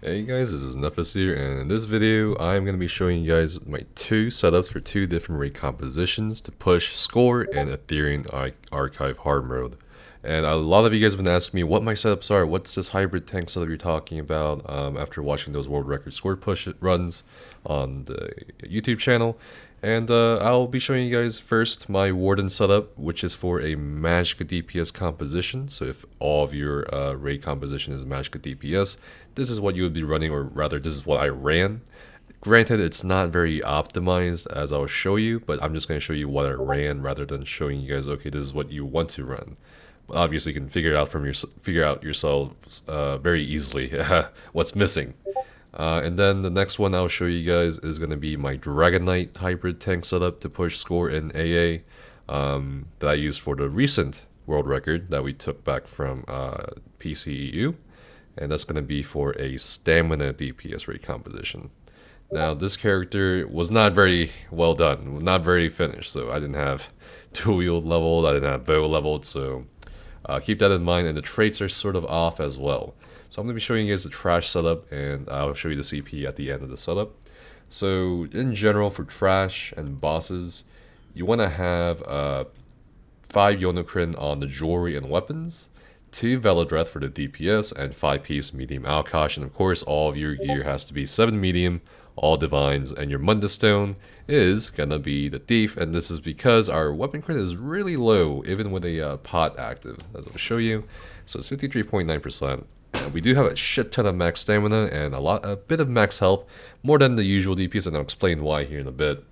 Hey guys, this is Nefis here, and in this video I'm going to be showing you guys my two setups for two different raid compositions to push score and Ethereum Archive hard mode. And a lot of you guys have been asking me what my setups are, what's this hybrid tank setup you're talking about, after watching those world record score push runs on the YouTube channel. And I'll be showing you guys first my Warden setup, which is for a Magicka DPS composition. So if all of your raid composition is Magicka DPS, this is what you would be running, or rather this is what I ran. Granted, it's not very optimized as I'll show you, but I'm just going to show you what I ran rather than showing you guys, okay, this is what you want to run. But obviously you can figure it out yourselves very easily what's missing. And then the next one I'll show you guys is going to be my Dragonknight hybrid tank setup to push score in AA that I used for the recent world record that we took back from PCEU. And that's going to be for a stamina DPS raid composition. Now this character was not very well done, was not very finished, so I didn't have dual wield leveled, I didn't have bow leveled, so keep that in mind, and the traits are sort of off as well. So I'm going to be showing you guys the trash setup, and I'll show you the CP at the end of the setup. So in general, for trash and bosses, you want to have 5 Yonokrin on the jewelry and weapons, 2 Velodreth for the DPS, and 5-piece medium Alkosh, and of course all of your gear has to be 7 medium, all divines, and your Munda Stone is gonna be the thief, and this is because our weapon crit is really low, even with a pot active, as I'll show you. So it's 53.9%. And we do have a shit ton of max stamina and a bit of max health, more than the usual DPS, and I'll explain why here in a bit.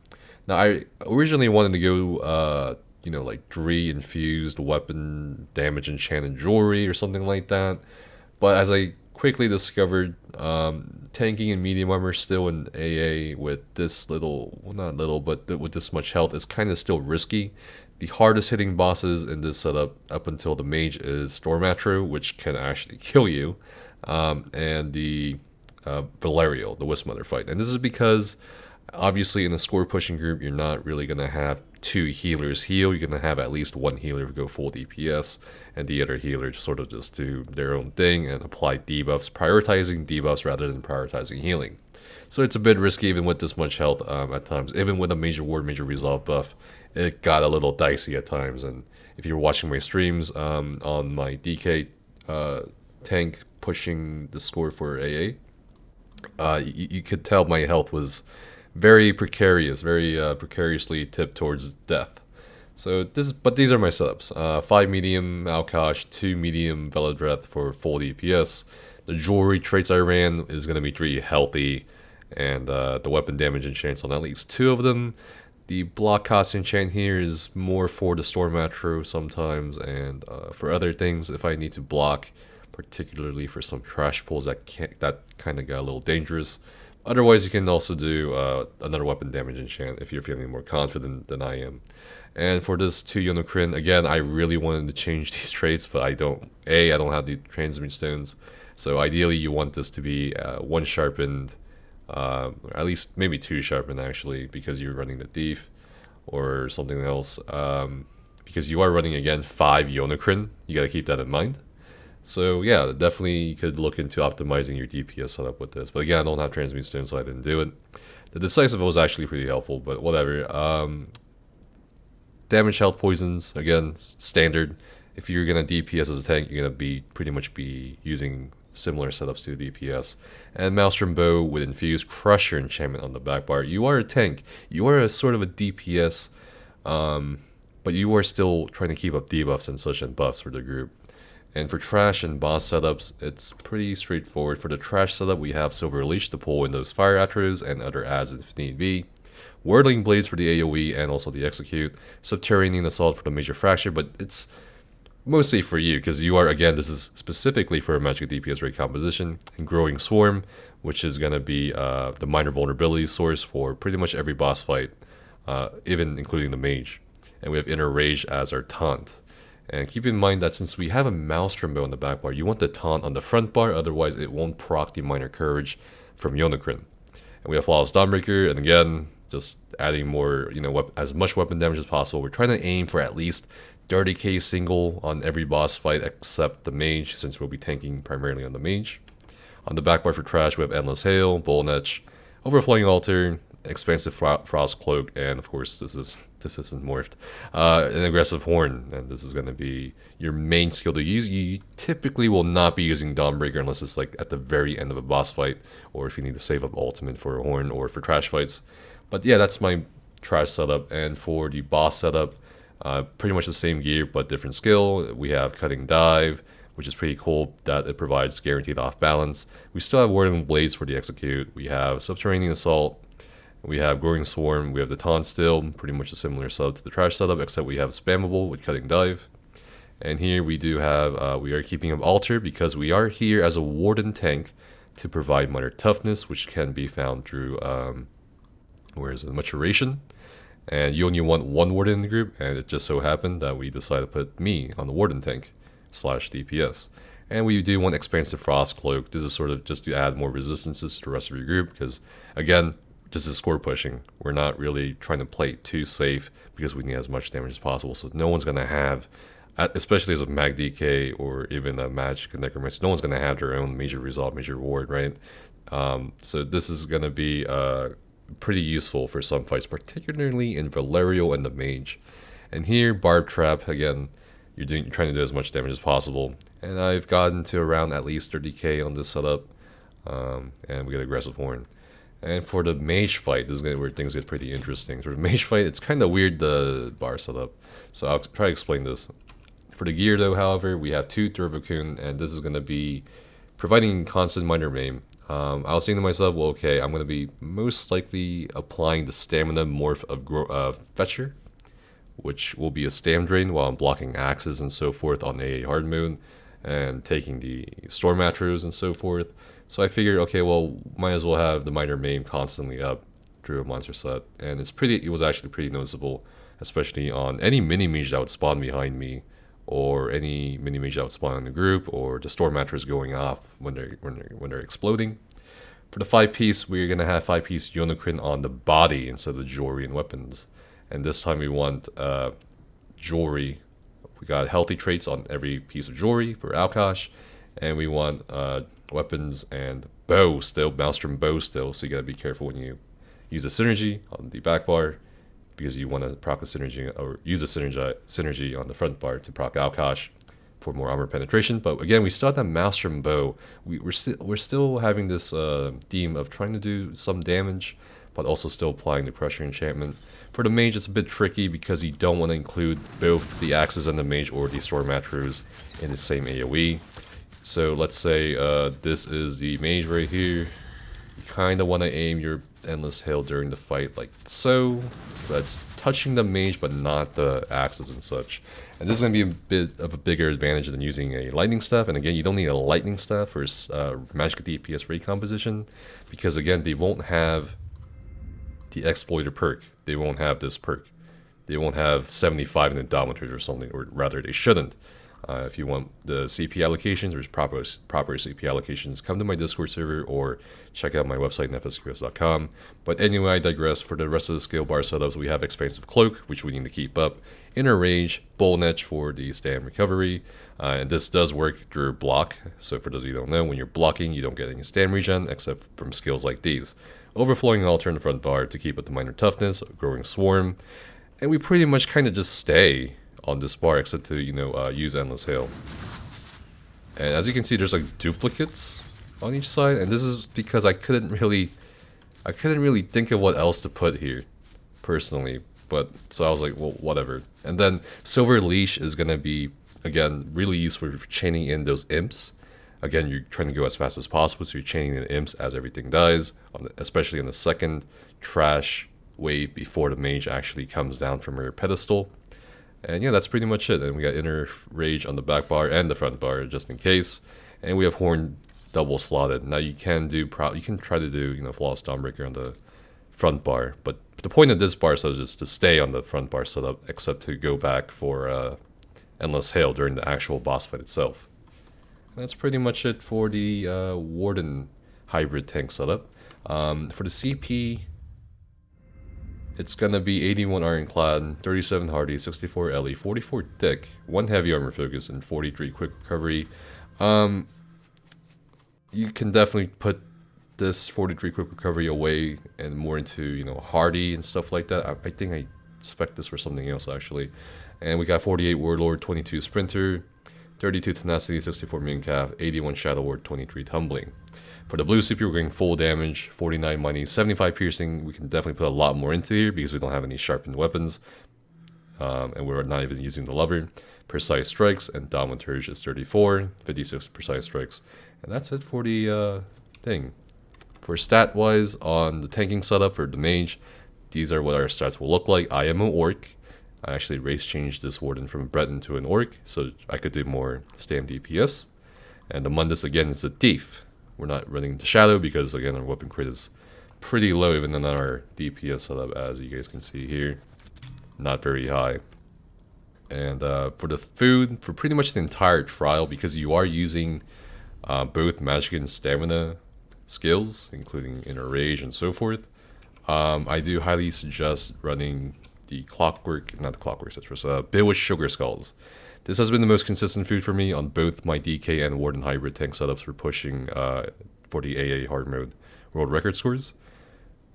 Now I originally wanted to go like 3 infused weapon damage enchanted jewelry or something like that, but as I quickly discovered, tanking and medium armor still in AA with this little, well, not little, but with this much health is kind of still risky. The hardest hitting bosses in this setup up until the mage is Stormatro, which can actually kill you, and the Valerial, the Wisp Mother fight. And this is because obviously in a score pushing group you're not really going to have 2 healers heal, you're going to have at least 1 healer go full DPS, and the other healer sort of just do their own thing and apply debuffs, prioritizing debuffs rather than prioritizing healing. So it's a bit risky even with this much health at times. Even with a major ward, major resolve buff, it got a little dicey at times. And if you're watching my streams on my DK tank pushing the score for AA, you could tell my health was very precarious, very precariously tipped towards death. So these are my setups. 5 medium Alkosh, 2 medium Velodreth for full DPS. The jewelry traits I ran is going to be 3 healthy, and the weapon damage enchants on at least 2 of them. The block cost enchant here is more for the Stormatro sometimes, and for other things if I need to block, particularly for some trash pulls that kind of got a little dangerous. Otherwise you can also do another weapon damage enchant if you're feeling more confident than I am. And for this 2 Yonokrin, again, I really wanted to change these traits, but I don't have the transmute stones. So ideally you want this to be 1 sharpened, at least maybe 2 sharpened actually, because you're running the thief or something else. Because you are running, again, 5 Yonokrin, you gotta keep that in mind. So yeah, definitely you could look into optimizing your DPS setup with this. But again, I don't have transmute stones, so I didn't do it. The decisive was actually pretty helpful, but whatever. Damage, health, poisons, again, standard. If you're gonna DPS as a tank, you're gonna pretty much be using similar setups to DPS. And Maelstrom Bow with infused Crusher enchantment on the back bar. You are a tank. You are a sort of a DPS, but you are still trying to keep up debuffs and such and buffs for the group. And for trash and boss setups, it's pretty straightforward. For the trash setup, we have Silver Leash to pull in those fire attributes and other adds if need be. Whirling Blades for the AoE and also the execute. Subterranean Assault for the major fracture, but it's mostly for you because you are, again, this is specifically for a Magicka DPS raid composition. And Growing Swarm, which is going to be the minor vulnerability source for pretty much every boss fight, even including the mage. And we have Inner Rage as our taunt. And keep in mind that since we have a Maelstrom Bow on the back bar, you want the taunt on the front bar, otherwise it won't proc the minor courage from Yonokrin. And we have Flawless Dawnbreaker, and again, just adding more, as much weapon damage as possible. We're trying to aim for at least 30k single on every boss fight except the mage, since we'll be tanking primarily on the mage. On the back bar for trash, we have Endless Hail, Bullnetch, Overflowing Altar, Expansive Frost Cloak, and of course this isn't morphed, an Aggressive Horn, and this is going to be your main skill to use. You typically will not be using Dawnbreaker unless it's like at the very end of a boss fight, or if you need to save up ultimate for a horn or for trash fights. But yeah, that's my trash setup. And for the boss setup, pretty much the same gear but different skill. We have Cutting Dive, which is pretty cool that it provides guaranteed off balance. We still have Warden Blades for the execute. We have Subterranean Assault. We have Growing Swarm. We have the Taunt still, pretty much a similar setup to the trash setup, except we have Spammable with Cutting Dive. And here we do have, we are keeping up Altar because we are here as a Warden tank to provide minor toughness, which can be found through, where is it, Maturation. And you only want one Warden in the group, and it just so happened that we decided to put me on the Warden tank / DPS. And we do want Expansive Frost Cloak. This is sort of just to add more resistances to the rest of your group, because again, this is score pushing. We're not really trying to play it too safe because we need as much damage as possible. So no one's going to have, especially as a Mag DK or even a Magic Necromancer, no one's going to have their own major resolve, major ward, right? So this is going to be pretty useful for some fights, particularly in Valerio and the Mage. And here, Barb Trap, again, you're trying to do as much damage as possible. And I've gotten to around at least 30k on this setup. And we get Aggressive Horn. And for the Mage fight, this is where things get pretty interesting. For the Mage fight, it's kind of weird, the bar setup. So I'll try to explain this. For the gear though, however, we have 2 Durvokun, and this is going to be providing constant minor maim. I was saying to myself, well, okay, I'm going to be most likely applying the Stamina Morph of Fetcher, which will be a stam drain while I'm blocking axes and so forth on AA hard mode, and taking the Storm Atros and so forth. So I figured, okay, well, might as well have the minor maim constantly up through a monster set. And it was actually pretty noticeable, especially on any mini-mage that would spawn behind me, or any mini-mage that would spawn in the group, or the Storm Atros going off when they're exploding. For the 5-piece, we're going to have 5-piece Yonokrin on the body instead of the jewelry and weapons. And this time we want jewelry. We got healthy traits on every piece of jewelry for Alkash, and we want weapons and bow still, Maelstrom bow still, so you gotta be careful when you use a synergy on the back bar, because you want to proc a synergy, or use a synergy on the front bar to proc Alkash for more armor penetration. But again, we still have that Maelstrom bow. We're still having this theme of trying to do some damage, but also still applying the Crusher enchantment. For the mage, it's a bit tricky because you don't want to include both the axes and the mage or the Storm Atros in the same AoE. So let's say this is the mage right here. You kind of want to aim your Endless Hail during the fight like so. So that's touching the mage but not the axes and such. And this is going to be a bit of a bigger advantage than using a lightning staff. And again, you don't need a lightning staff for magic DPS raid composition, because again, they won't have the Exploiter perk. They won't have this perk. They won't have 75 in Indomitors or something, or rather they shouldn't. If you want the CP allocations, or proper CP allocations, come to my Discord server or check out my website, nefsqs.com. But anyway, I digress. For the rest of the skill bar setups, we have Expansive Cloak, which we need to keep up. Inner Rage, Bullnetch for the stam recovery. And this does work through block. So for those of you who don't know, when you're blocking, you don't get any stam regen, except from skills like these. Overflowing Altar in the front bar to keep up the minor toughness, Growing Swarm. And we pretty much kind of just stay on this bar, except to, use Endless Hail. And as you can see, there's like duplicates on each side, and this is because I couldn't really think of what else to put here, personally. But so I was like, well, whatever. And then Silver Leash is gonna be, again, really useful for chaining in those imps. Again, you're trying to go as fast as possible, so you're chaining in imps as everything dies, especially on the second trash wave before the mage actually comes down from her pedestal. And yeah, that's pretty much it. And we got Inner Rage on the back bar and the front bar, just in case. And we have Horn double slotted. Now you can try to do Flawless Dawnbreaker on the front bar, but the point of this bar setup is to stay on the front bar setup, except to go back for Endless Hail during the actual boss fight itself. And that's pretty much it for the Warden hybrid tank setup. For the CP, it's gonna be 81 Ironclad, 37 Hardy, 64 Ellie, 44 Thick, 1 Heavy Armor Focus, and 43 Quick Recovery. You can definitely put this 43 Quick Recovery away and more into, you know, Hardy and stuff like that. I think I expect this for something else, actually. And we got 48 Warlord, 22 Sprinter, 32 Tenacity, 64 Mooncalf, 81 Shadow Ward, 23 Tumbling. For the blue CP, we're going full damage, 49 money, 75 piercing. We can definitely put a lot more into here because we don't have any sharpened weapons. And we're not even using the lever. Precise strikes and Dominatorge is 34, 56 precise strikes. And that's it for the thing. For stat wise, on the tanking setup for the mage, these are what our stats will look like. I am an orc. I actually race changed this warden from a Breton to an orc, so I could do more stam DPS. And the Mundus again is a thief. We're not running the shadow because again our weapon crit is pretty low even in our DPS setup, as you guys can see here. Not very high. And for the food, for pretty much the entire trial, because you are using both magic and stamina skills, including inner rage and so forth, I do highly suggest running the Bewitched Sugar Skulls. This has been the most consistent food for me on both my DK and Warden hybrid tank setups for pushing for the AA hard mode world record scores.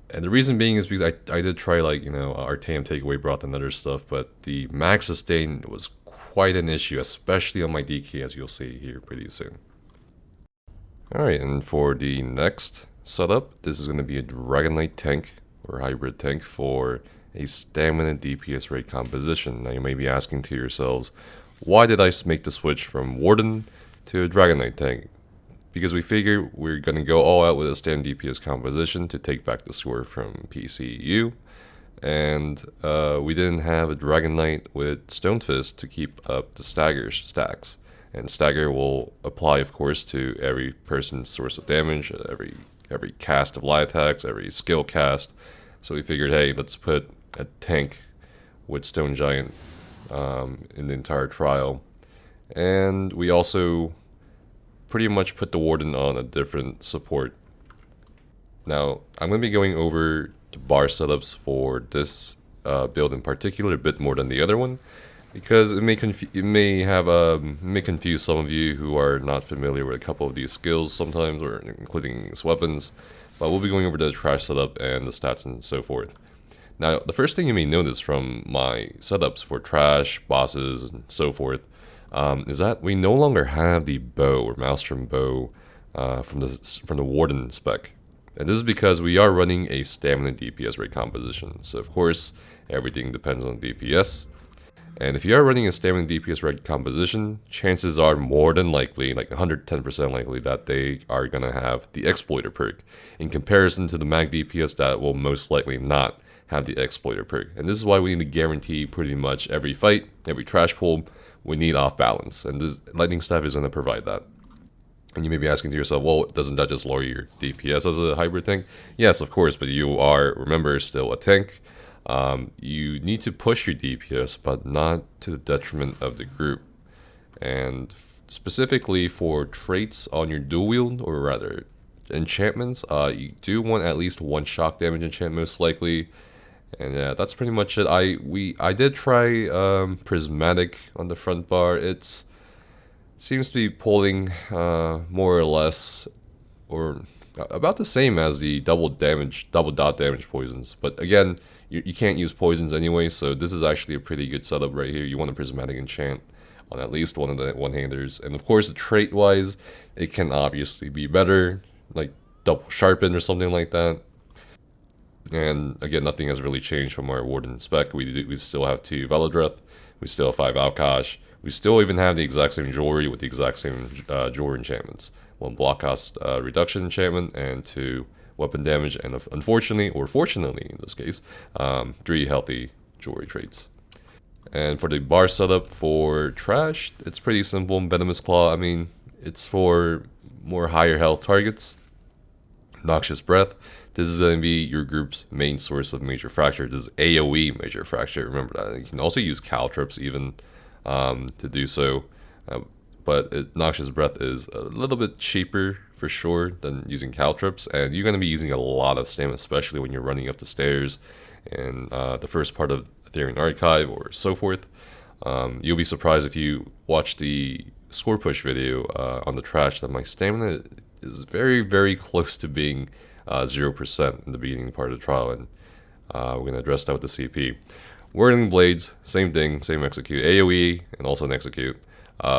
And the reason being is because I did try, like, you know, Artanium Takeaway Broth and other stuff, but the max sustain was quite an issue, especially on my DK, as you'll see here pretty soon. Alright, and for the next setup, this is going to be a Dragonknight tank, or hybrid tank, for a stamina DPS rate composition. Now you may be asking to yourselves, why did I make the switch from Warden to a Dragonknight tank? Because we figured we're going to go all out with a stam DPS composition to take back the score from PCU. And we didn't have a Dragonknight with Stonefist to keep up the stacks. And stagger will apply, of course, to every person's source of damage, every cast of light attacks, every skill cast. So we figured, hey, let's put a tank with Stone Giant in the entire trial. And we also pretty much put the Warden on a different support. Now, I'm going to be going over the bar setups for this build in particular a bit more than the other one, because it may confuse some of you who are not familiar with a couple of these skills sometimes, or including these weapons. But we'll be going over the trash setup and the stats and so forth. Now, the first thing you may notice from my setups for trash, bosses, and so forth is that we no longer have the bow or Maelstrom bow from the Warden spec. And this is because we are running a stamina DPS rate composition. So of course, everything depends on DPS. And if you are running a stamina DPS rate composition, chances are more than likely, like 110% likely, that they are going to have the Exploiter perk, in comparison to the mag DPS that will most likely not have the Exploiter perk. And this is why we need to guarantee pretty much every fight, every trash pull, we need off balance. And this Lightning Staff is going to provide that. And you may be asking to yourself, well, doesn't that just lower your DPS as a hybrid tank? Yes, of course, but you are, remember, still a tank. You need to push your DPS, but not to the detriment of the group. And specifically for traits on your dual wield, or rather enchantments, you do want at least one shock damage enchant most likely. And yeah, that's pretty much it. I did try Prismatic on the front bar. It seems to be pulling more or less, or about the same as the double dot damage poisons. But again, you can't use poisons anyway, so this is actually a pretty good setup right here. You want a Prismatic enchant on at least one of the one-handers. And of course, trait-wise, it can obviously be better, like double sharpen or something like that. And again, nothing has really changed from our Warden spec. We still have 2 Velodreth, we still have 5 Alkash, we still even have the exact same jewelry with the exact same jewelry enchantments. 1 block cost reduction enchantment, and 2 weapon damage, and unfortunately, or fortunately in this case, 3 healthy jewelry traits. And for the bar setup for trash, it's pretty simple. Venomous Claw, I mean, it's for more higher health targets. Noxious Breath, this is going to be your group's main source of major fracture. This is AoE major fracture, remember that. You can also use caltrops even to do so, but Noxious Breath is a little bit cheaper for sure than using caltrops, and you're going to be using a lot of stamina, especially when you're running up the stairs in the first part of Ethereum Archive or so forth. You'll be surprised if you watch the score push video on the trash that my stamina is very, very close to being 0% in the beginning part of the trial, and we're going to address that with the CP. Whirling Blades, same thing, same execute. AoE and also an execute.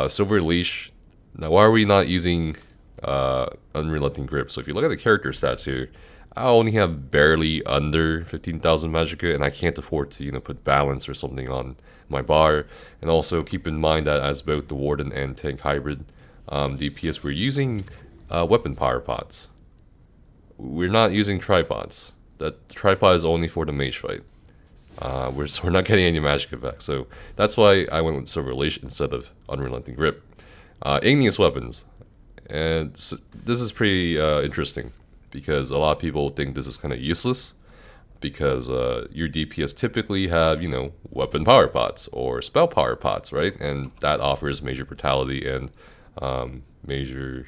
Silver Leash. Now, why are we not using Unrelenting Grip? So if you look at the character stats here, I only have barely under 15,000 Magicka, and I can't afford to, put balance or something on my bar. And also keep in mind that as both the Warden and Tank Hybrid DPS, we're using weapon power pots. We're not using tripods. That tripod is only for the mage fight. We're not getting any magic effects, so that's why I went with Silver Leash instead of Unrelenting Grip. Igneous Weapons, and so this is pretty interesting because a lot of people think this is kind of useless because your DPS typically have, weapon power pots or spell power pots, right? And that offers major brutality and major,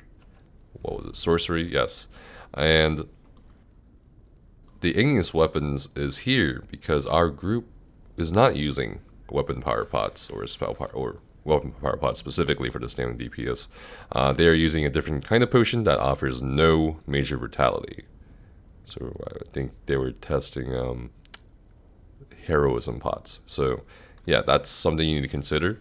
sorcery, yes. And the Igneous Weapons is here because our group is not using weapon power pots or spell power or weapon power pots specifically for the standing DPS. They are using a different kind of potion that offers no major brutality. So I think they were testing heroism pots. So yeah, that's something you need to consider.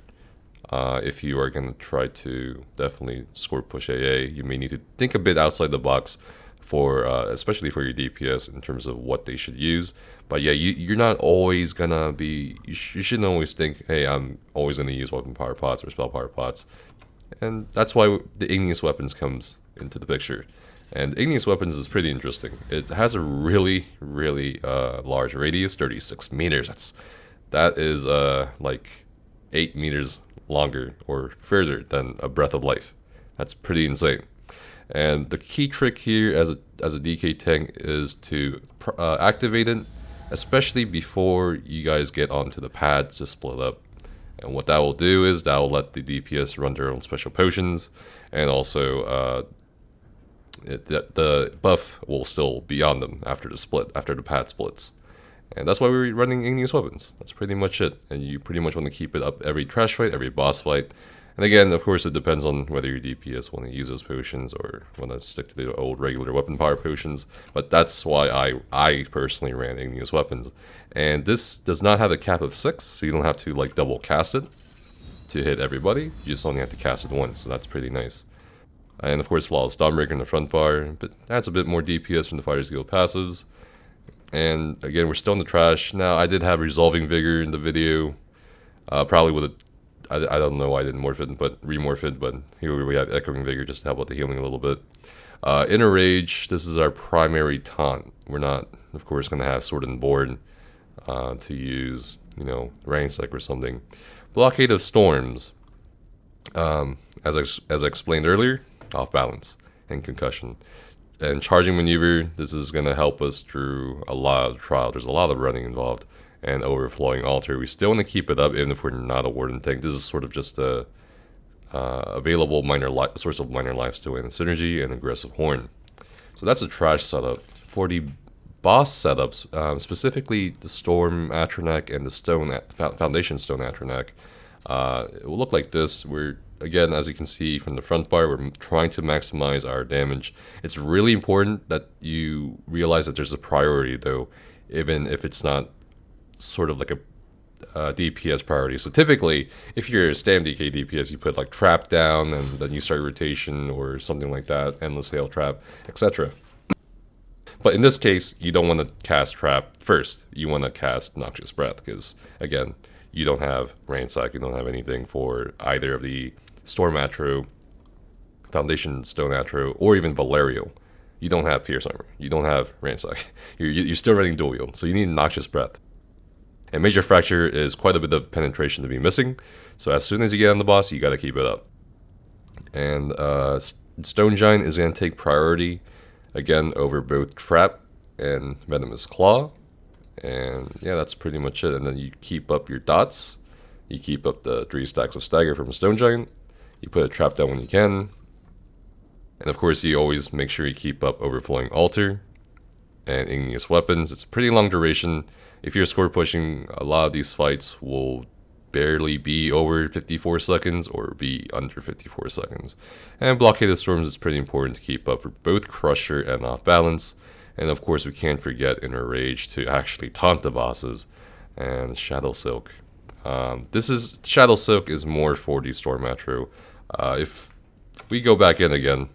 If you are going to try to definitely score push AA, you may need to think a bit outside the box for especially for your DPS in terms of what they should use. But yeah, you're not always gonna be, you shouldn't always think, hey, I'm always gonna use weapon power pots or spell power pots. And that's why the Igneous Weapons comes into the picture. And Igneous Weapons is pretty interesting. It has a really, really large radius, 36 meters. That is like 8 meters longer or further than a Breath of Life. That's pretty insane. And the key trick here as a DK tank is to activate it, especially before you guys get onto the pads to split up. And what that will do is that will let the DPS run their own special potions, and also the buff will still be on them after the split, after the pad splits. And that's why we're running Igneous Weapons. That's pretty much it. And you pretty much want to keep it up every trash fight, every boss fight. And again, of course, it depends on whether your DPS want to use those potions or want to stick to the old regular weapon power potions. But that's why I personally ran Igneous Weapons. And this does not have a cap of 6, so you don't have to like double cast it to hit everybody. You just only have to cast it once, so that's pretty nice. And of course, Flawless Dawnbreaker in the front bar, but that's a bit more DPS from the Fighters Guild passives. And again, we're still in the trash. Now, I did have Resolving Vigor in the video, probably with a, I don't know why I didn't morph it, but remorph it, but here we have Echoing Vigor just to help with the healing a little bit. Inner Rage, this is our primary taunt. We're not, of course, going to have Sword and Board to use, Ransack or something. Blockade of Storms, as I explained earlier, off balance and concussion. And Charging Maneuver, this is going to help us through a lot of trial. There's a lot of running involved. And Overflowing Altar, we still want to keep it up even if we're not a Warden tank. This is sort of just a available source of minor lifesteal and synergy and Aggressive Horn. So that's a trash setup. For the boss setups, specifically the Storm Atronach and the Foundation Stone Atronach, it will look like this. We're, again, as you can see from the front bar, we're trying to maximize our damage. It's really important that you realize that there's a priority, though, even if it's not sort of like a DPS priority. So typically, if you're a Stam DK DPS, you put like Trap down, and then you start rotation or something like that, Endless Hail Trap, etc. But in this case, you don't want to cast Trap first. You want to cast Noxious Breath, because, again, you don't have Ransack, you don't have anything for either of the Storm Atro, Foundation Stone Atro, or even Valerio. You don't have Pierce Armor. You don't have Ransack. You're still running Dual Wield, so you need Noxious Breath. And Major Fracture is quite a bit of penetration to be missing, so as soon as you get on the boss, you gotta keep it up. And Stone Giant is gonna take priority, again, over both Trap and Venomous Claw. And yeah, that's pretty much it. And then you keep up your dots, you keep up the 3 stacks of Stagger from a Stone Giant, you put a Trap down when you can, and of course you always make sure you keep up Overflowing Altar, and igneous weapons. It's a pretty long duration. If you're score pushing, a lot of these fights will barely be over 54 seconds or be under 54 seconds. And Blockade of Storms is pretty important to keep up for both Crusher and Off Balance. And of course, we can't forget Inner Rage to actually taunt the bosses. And Shadow Silk. Shadow Silk is more for the Storm Atro. If we go back in again,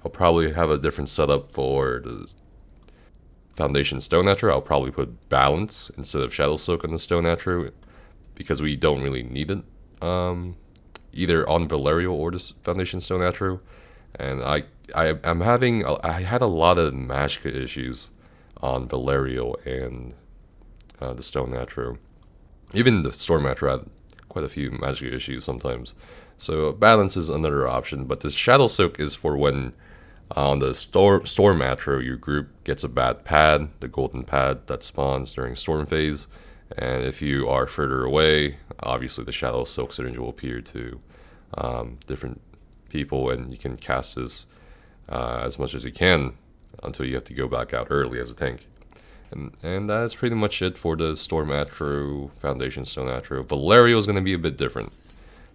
I'll probably have a different setup for the Foundation Stone Atro. I'll probably put Balance instead of Shadow Silk on the Stone Atro, because we don't really need it, either on Valerio or the Foundation Stone Atro. And I had a lot of Magicka issues on Valerio and the Stone Atro. Even the Storm Atro had quite a few Magicka issues sometimes. So Balance is another option, but the Shadow Silk is for when on the Storm Atro your group gets a bad pad, the golden pad that spawns during Storm phase. And if you are further away, obviously the Shadow Silk Syringe will appear to different people, and you can cast this as much as you can until you have to go back out early as a tank. And that's pretty much it for the Storm Atro, Foundation Stone Atro. Valerio is going to be a bit different.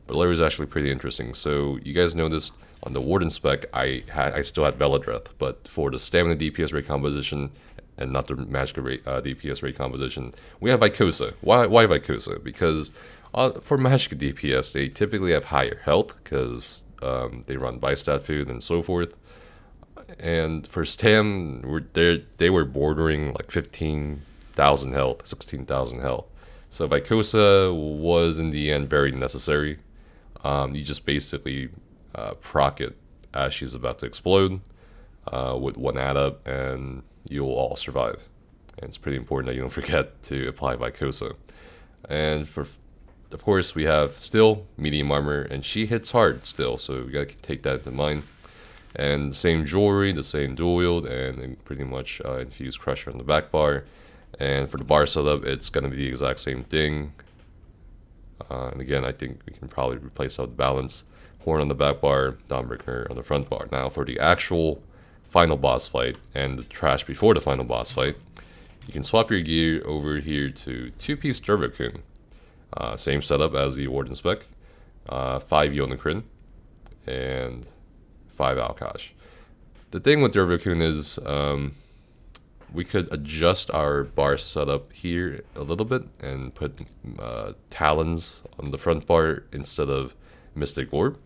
Valerio is actually pretty interesting. So you guys noticed on the Warden spec, I still had Veladreth, but for the Stamina DPS rate composition, and not the Magicka rate, DPS rate composition, we have Vicosa. Why Vicosa? Because for Magicka DPS, they typically have higher health, because they run Bystat food and so forth. And for Stam, they were bordering like 15,000 health, 16,000 health. So Vicosa was in the end very necessary. You just basically proc it as she's about to explode with one add up, and you'll all survive. And it's pretty important that you don't forget to apply Vicosa. And of course, we have still medium armor, and she hits hard still, so we gotta take that in mind. And the same jewelry, the same dual wield, and pretty much infused Crusher on the back bar. And for the bar setup, it's gonna be the exact same thing. And again, I think we can probably replace out the Balance, Horn on the back bar, Dawnbreaker on the front bar. Now for the actual final boss fight and the trash before the final boss fight, you can swap your gear over here to 2-piece Dragonknight. Same setup as the Warden spec. 5 Yonakrin and 5 Alkash. The thing with Dragonknight is we could adjust our bar setup here a little bit and put Talons on the front bar instead of Mystic Orb.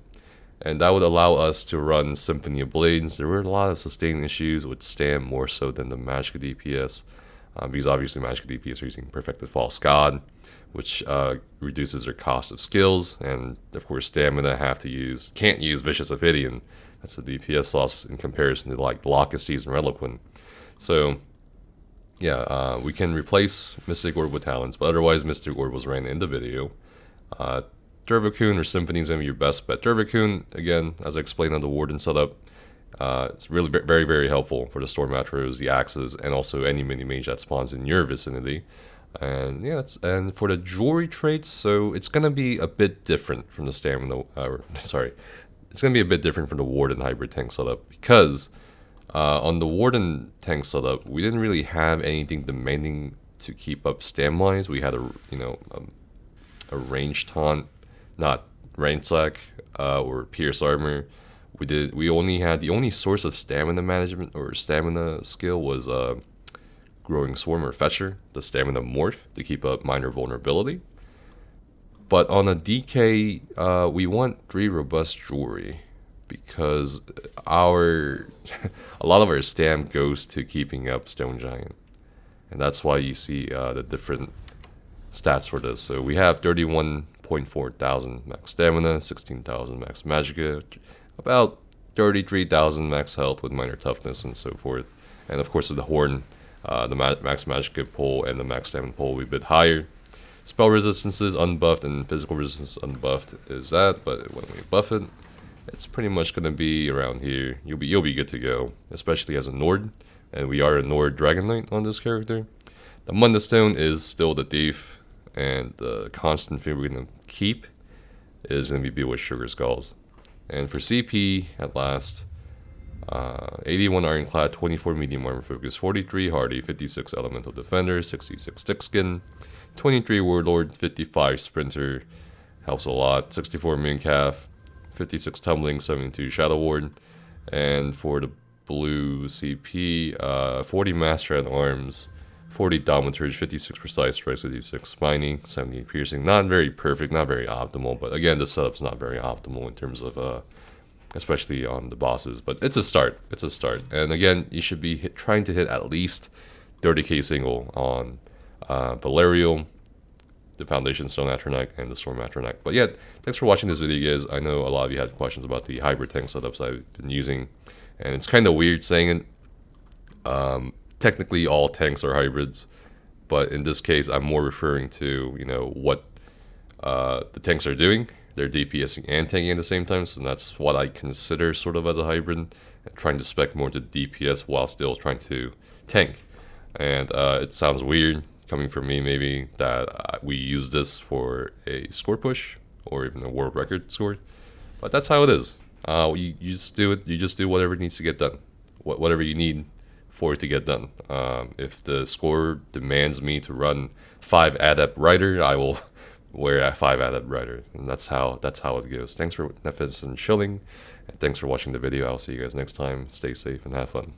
And that would allow us to run Symphony of Blades. There were a lot of sustain issues with Stam more so than the Magicka DPS. Because obviously Magicka DPS are using Perfected False God, which reduces their cost of skills. And of course Stamina can't use Vicious Ophidian. That's a DPS loss in comparison to like Locustes and Reliquant. So yeah, we can replace Mystic Orb with Talons, but otherwise Mystic Orb was ran in the video. Dragonknight or Symphony is going to be your best bet. Dragonknight, again, as I explained on the Warden setup, it's really very, very helpful for the Storm Atros, the Axes, and also any mini-mage that spawns in your vicinity. And yeah, and for the jewelry traits, so it's going to be a bit different from the Stamina, it's going to be a bit different from the Warden hybrid tank setup, because on the Warden tank setup, we didn't really have anything demanding to keep up stam-wise. We had a range taunt, not range sack or pierce armor. We only had the only source of stamina management or stamina skill was Growing Swarm or Fetcher, the stamina morph to keep up minor vulnerability. But on a DK, we want 3 robust jewelry, because a lot of our stam goes to keeping up Stone Giant, and that's why you see the different stats for this. So we have 31.4 thousand max stamina, 16,000 max magicka, about 33,000 max health with minor toughness and so forth. And of course with the horn, the max magicka pull and the max stamina pull will be a bit higher. Spell resistances unbuffed and physical resistance unbuffed is that, but when we buff it, it's pretty much going to be around here. You'll be good to go, especially as a Nord, and we are a Nord Dragonknight on this character. The Munda Stone is still the thief, and the constant fear we're going to keep is going to be Bewitched Sugar Skulls. And for CP, at last, 81 Ironclad, 24 Medium Armor Focus, 43 Hardy, 56 Elemental Defender, 66 Thick Skin, 23 Warlord, 55 Sprinter, helps a lot, 64 Mooncalf, 56 Tumbling, 72 Shadow Ward, and for the blue CP, 40 Master at Arms, 40 Thaumaturge, 56 Precise Strikes, 56 Spiny, 78 Piercing. Not very perfect, not very optimal, but again, the setup's not very optimal in terms of, especially on the bosses, but it's a start. It's a start. And again, you should be trying to hit at least 30k single on Valerial, the Foundation Stone Atronach, and the Storm Atronach. But yeah, thanks for watching this video, guys. I know a lot of you had questions about the hybrid tank setups I've been using, and it's kind of weird saying it. Technically, all tanks are hybrids, but in this case, I'm more referring to, you know, what the tanks are doing. They're DPSing and tanking at the same time, so that's what I consider sort of as a hybrid, trying to spec more to DPS while still trying to tank. And it sounds weird coming from me, maybe, that we use this for a score push or even a world record score, but that's how it is. You just do it. You just do whatever needs to get done, whatever you need for it to get done. If the score demands me to run 5 Adept Rider, I will wear a 5 Adept Rider, and that's how it goes. Thanks for Nephis and chilling, and thanks for watching the video. I'll see you guys next time. Stay safe and have fun.